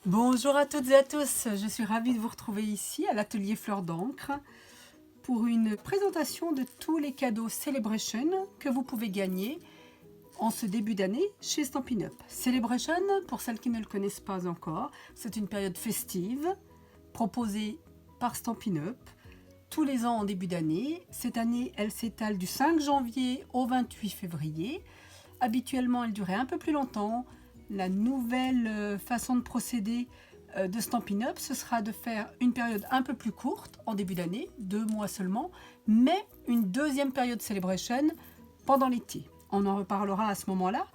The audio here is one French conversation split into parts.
Bonjour à toutes et à tous, je suis ravie de vous retrouver ici à l'atelier Fleurs d'encre pour une présentation de tous les cadeaux Celebration que vous pouvez gagner en ce début d'année chez Stampin' Up. Celebration, pour celles qui ne le connaissent pas encore, c'est une période festive proposée par Stampin' Up tous les ans en début d'année. Cette année, elle s'étale du 5 janvier au 28 février. Habituellement, elle durait un peu plus longtemps. La nouvelle façon de procéder de Stampin' Up, ce sera de faire une période un peu plus courte en début d'année, 2 mois seulement, mais une deuxième période Celebration pendant l'été. On en reparlera à ce moment-là.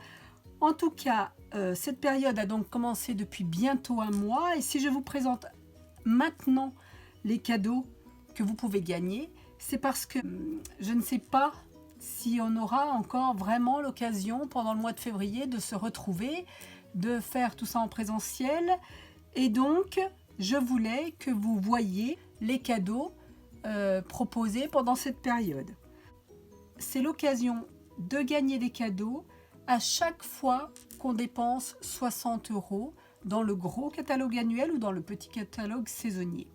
En tout cas, cette période a donc commencé depuis bientôt un mois, et si je vous présente maintenant les cadeaux que vous pouvez gagner, c'est parce que je ne sais pas si on aura encore vraiment l'occasion pendant le mois de février de se retrouver, de faire tout ça en présentiel. Et donc, je voulais que vous voyiez les cadeaux proposés pendant cette période. C'est l'occasion de gagner des cadeaux à chaque fois qu'on dépense 60 € dans le gros catalogue annuel ou dans le petit catalogue saisonnier.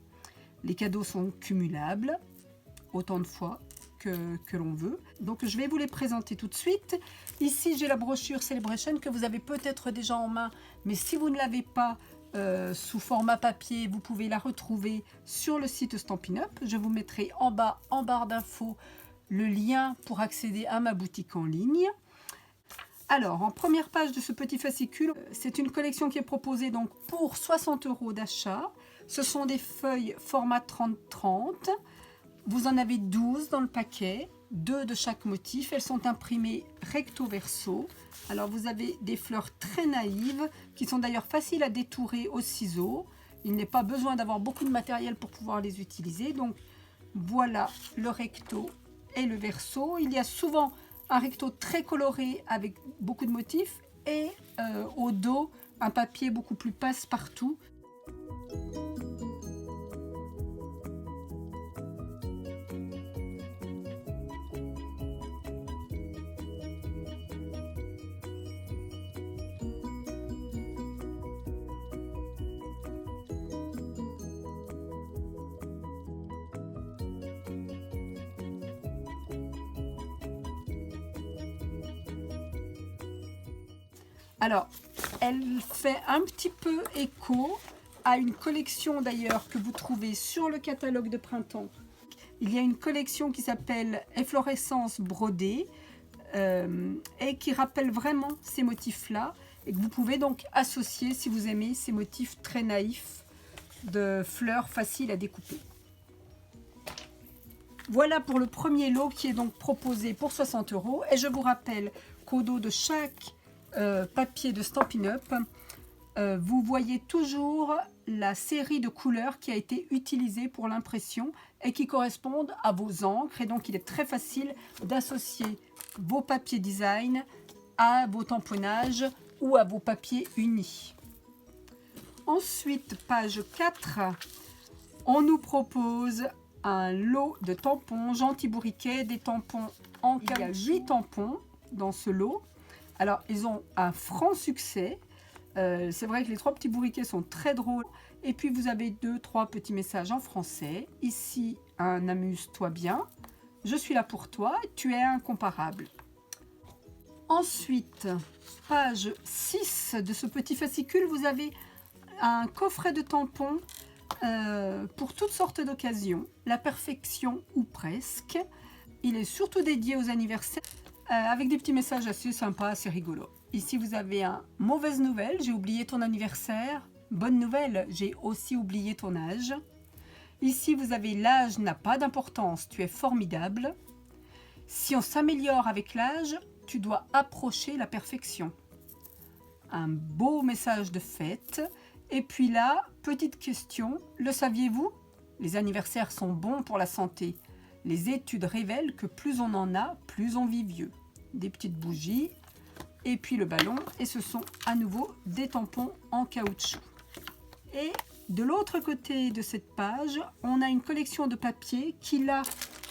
Les cadeaux sont cumulables autant de fois que l'on veut. Donc je vais vous les présenter tout de suite. Ici j'ai la brochure Celebration que vous avez peut-être déjà en main, mais si vous ne l'avez pas sous format papier, vous pouvez la retrouver sur le site Stampin' Up. Je vous mettrai en bas, en barre d'infos, le lien pour accéder à ma boutique en ligne. Alors, en première page de ce petit fascicule, c'est une collection qui est proposée donc pour 60 € d'achat. Ce sont des feuilles format 30-30. Vous en avez 12 dans le paquet, 2 de chaque motif. Elles sont imprimées recto verso. Alors vous avez des fleurs très naïves qui sont d'ailleurs faciles à détourer au ciseau. Il n'est pas besoin d'avoir beaucoup de matériel pour pouvoir les utiliser. Donc voilà le recto et le verso. Il y a souvent un recto très coloré avec beaucoup de motifs et au dos un papier beaucoup plus passe-partout. Alors, elle fait un petit peu écho à une collection d'ailleurs que vous trouvez sur le catalogue de printemps. Il y a une collection qui s'appelle Efflorescence brodée et qui rappelle vraiment ces motifs-là et que vous pouvez donc associer si vous aimez ces motifs très naïfs de fleurs faciles à découper. Voilà pour le premier lot qui est donc proposé pour 60 € et je vous rappelle qu'au dos de chaque papier de Stampin' Up, vous voyez toujours la série de couleurs qui a été utilisée pour l'impression et qui correspondent à vos encres, et donc il est très facile d'associer vos papiers design à vos tamponnages ou à vos papiers unis. Ensuite, page 4, on nous propose un lot de tampons Gentil Bourriquet, des tampons en caoutchouc. Il y a 8 tampons dans ce lot. Alors, ils ont un franc succès. C'est vrai que les 3 petits bourriquets sont très drôles. Et puis, vous avez 2-3 petits messages en français. Ici, un amuse-toi bien. Je suis là pour toi. Tu es incomparable. Ensuite, page 6 de ce petit fascicule, vous avez un coffret de tampons pour toutes sortes d'occasions. La perfection ou presque. Il est surtout dédié aux anniversaires. Avec des petits messages assez sympas, assez rigolos. Ici, vous avez un « Mauvaise nouvelle, j'ai oublié ton anniversaire ». Bonne nouvelle, j'ai aussi oublié ton âge. Ici, vous avez « L'âge n'a pas d'importance, tu es formidable ». Si on s'améliore avec l'âge, tu dois approcher la perfection. Un beau message de fête. Et puis là, petite question, le saviez-vous? Les anniversaires sont bons pour la santé. Les études révèlent que plus on en a, plus on vit vieux. Des petites bougies, et puis le ballon, et ce sont à nouveau des tampons en caoutchouc. Et de l'autre côté de cette page, on a une collection de papiers qui là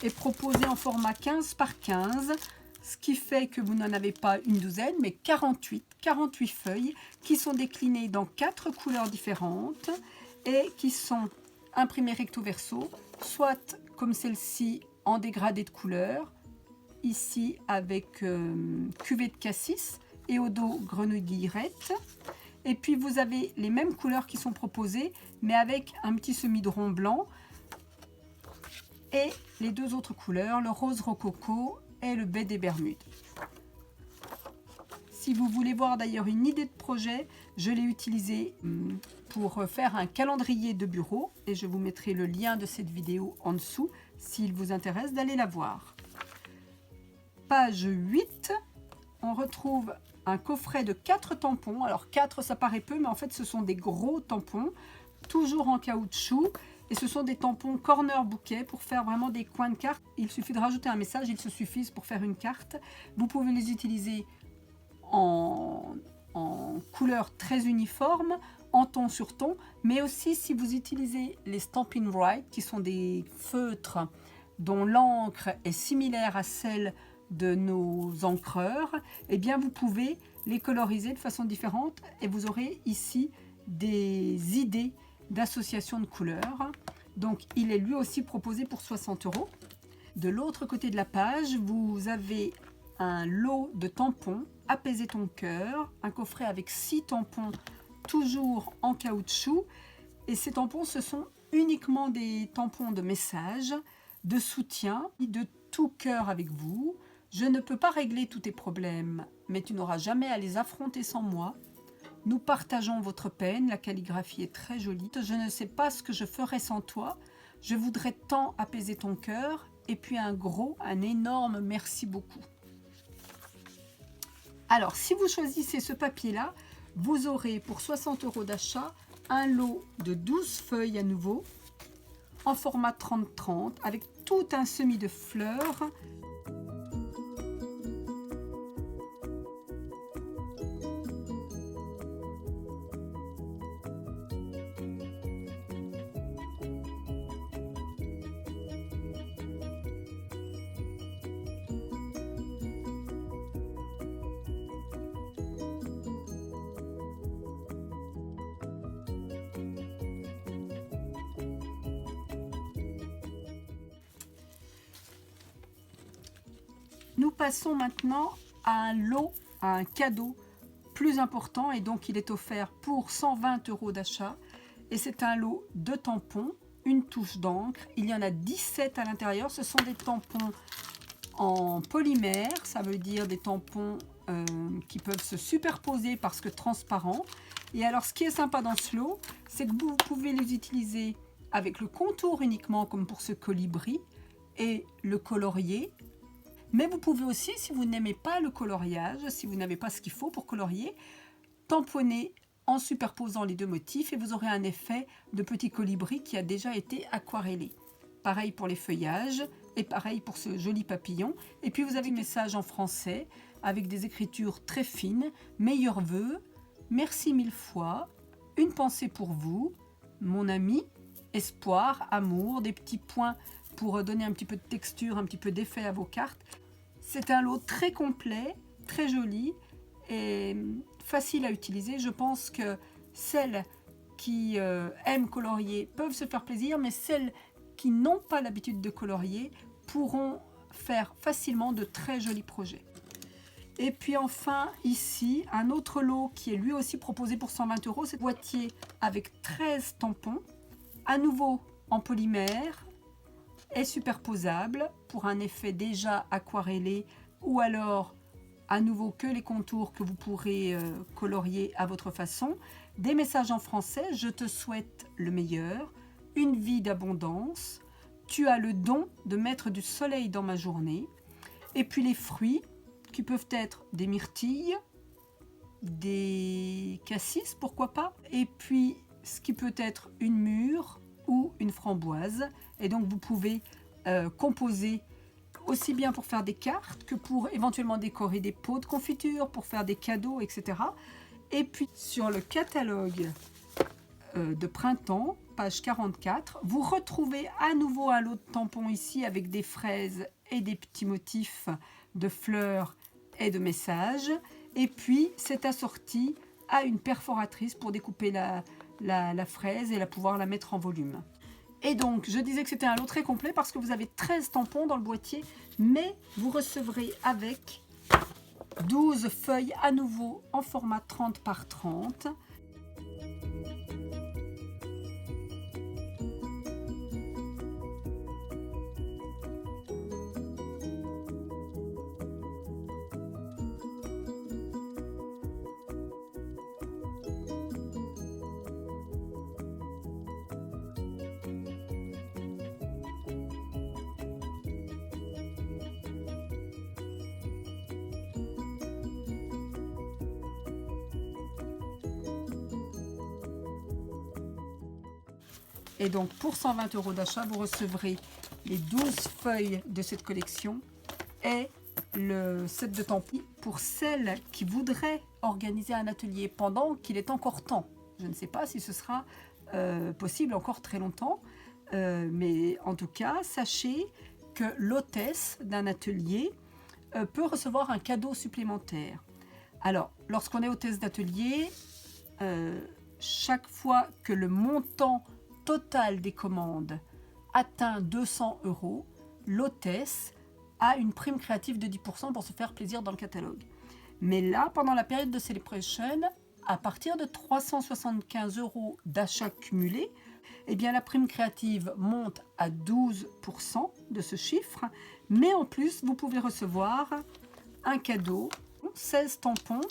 est proposée en format 15 par 15. ce qui fait que vous n'en avez pas une douzaine, mais 48 feuilles qui sont déclinées dans 4 couleurs différentes et qui sont imprimées recto verso, soit comme celle-ci en dégradé de couleur, ici avec cuvée de cassis et au dos grenouille guillerette. Et puis vous avez les mêmes couleurs qui sont proposées, mais avec un petit semi-rond blanc. Et les deux autres couleurs, le rose rococo et le baie des Bermudes. Si vous voulez voir d'ailleurs une idée de projet, je l'ai utilisé pour faire un calendrier de bureau et je vous mettrai le lien de cette vidéo en dessous s'il vous intéresse d'aller la voir. Page 8, on retrouve un coffret de 4 tampons. Alors 4 ça paraît peu, mais en fait ce sont des gros tampons, toujours en caoutchouc. Et ce sont des tampons corner bouquet pour faire vraiment des coins de carte. Il suffit de rajouter un message, il se suffit pour faire une carte. Vous pouvez les utiliser en couleur très uniforme, en ton sur ton, mais aussi si vous utilisez les Stampin' Write, qui sont des feutres dont l'encre est similaire à celle de nos encreurs, eh bien vous pouvez les coloriser de façon différente et vous aurez ici des idées d'association de couleurs. Donc il est lui aussi proposé pour 60 €. De l'autre côté de la page, vous avez un lot de tampons Apaiser ton cœur, un coffret avec 6 tampons toujours en caoutchouc. Et ces tampons, ce sont uniquement des tampons de message, de soutien, de tout cœur avec vous. Je ne peux pas régler tous tes problèmes, mais tu n'auras jamais à les affronter sans moi. Nous partageons votre peine, la calligraphie est très jolie. Je ne sais pas ce que je ferais sans toi. Je voudrais tant apaiser ton cœur. Et puis un énorme merci beaucoup. Alors, si vous choisissez ce papier-là, vous aurez pour 60 € d'achat un lot de 12 feuilles à nouveau, en format 30-30, avec tout un semis de fleurs. Nous passons maintenant à un lot, à un cadeau plus important et donc il est offert pour 120 € d'achat. Et c'est un lot de tampons, une touche d'encre. Il y en a 17 à l'intérieur. Ce sont des tampons en polymère, ça veut dire des tampons qui peuvent se superposer parce que transparents. Et alors ce qui est sympa dans ce lot, c'est que vous pouvez les utiliser avec le contour uniquement comme pour ce colibri et le colorier. Mais vous pouvez aussi, si vous n'aimez pas le coloriage, si vous n'avez pas ce qu'il faut pour colorier, tamponner en superposant les deux motifs et vous aurez un effet de petit colibri qui a déjà été aquarellé. Pareil pour les feuillages et pareil pour ce joli papillon. Et puis vous avez un message en français avec des écritures très fines, meilleurs vœux, merci 1000 fois, une pensée pour vous, mon ami, espoir, amour, des petits points pour donner un petit peu de texture, un petit peu d'effet à vos cartes. C'est un lot très complet, très joli et facile à utiliser. Je pense que celles qui aiment colorier peuvent se faire plaisir, mais celles qui n'ont pas l'habitude de colorier pourront faire facilement de très jolis projets. Et puis enfin ici, un autre lot qui est lui aussi proposé pour 120 €, c'est un boîtier avec 13 tampons, à nouveau en polymère, est superposable pour un effet déjà aquarellé ou alors à nouveau que les contours que vous pourrez colorier à votre façon. Des messages en français, je te souhaite le meilleur, une vie d'abondance, tu as le don de mettre du soleil dans ma journée. Et puis les fruits qui peuvent être des myrtilles, des cassis, pourquoi pas, et puis ce qui peut être une mûre ou une framboise. Et donc vous pouvez composer aussi bien pour faire des cartes que pour éventuellement décorer des pots de confiture, pour faire des cadeaux, etc. Et puis sur le catalogue de printemps, page 44, vous retrouvez à nouveau un lot de tampons ici avec des fraises et des petits motifs de fleurs et de messages. Et puis, c'est assorti à une perforatrice pour découper la fraise et pouvoir la mettre en volume. Et donc, je disais que c'était un lot très complet parce que vous avez 13 tampons dans le boîtier, mais vous recevrez avec 12 feuilles à nouveau en format 30 par 30. Et donc, pour 120 € d'achat, vous recevrez les 12 feuilles de cette collection et le set de tampons pour celles qui voudraient organiser un atelier pendant qu'il est encore temps. Je ne sais pas si ce sera possible encore très longtemps, mais en tout cas, sachez que l'hôtesse d'un atelier peut recevoir un cadeau supplémentaire. Alors, lorsqu'on est hôtesse d'atelier, chaque fois que le montant total des commandes atteint 200 €, l'hôtesse a une prime créative de 10% pour se faire plaisir dans le catalogue. Mais là, pendant la période de Celebration, à partir de 375 € d'achat cumulé, eh bien, la prime créative monte à 12% de ce chiffre. Mais en plus, vous pouvez recevoir un cadeau, 16 tampons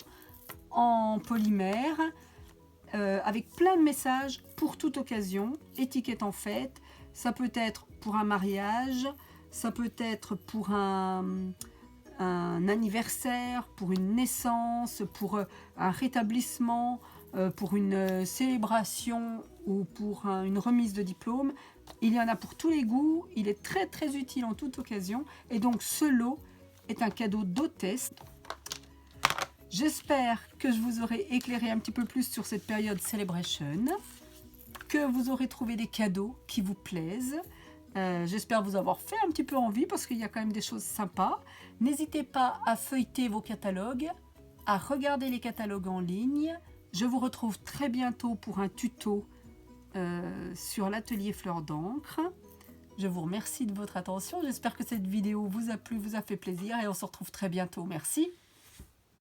en polymère, avec plein de messages pour toute occasion, étiquette en fait. Ça peut être pour un mariage, ça peut être pour un anniversaire, pour une naissance, pour un rétablissement, pour une célébration ou pour une remise de diplôme. Il y en a pour tous les goûts, il est très très utile en toute occasion et donc ce lot est un cadeau d'hôtesse. J'espère que je vous aurai éclairé un petit peu plus sur cette période Celebration, que vous aurez trouvé des cadeaux qui vous plaisent. J'espère vous avoir fait un petit peu envie parce qu'il y a quand même des choses sympas. N'hésitez pas à feuilleter vos catalogues, à regarder les catalogues en ligne. Je vous retrouve très bientôt pour un tuto sur l'atelier Fleurs d'encre. Je vous remercie de votre attention. J'espère que cette vidéo vous a plu, vous a fait plaisir et on se retrouve très bientôt. Merci.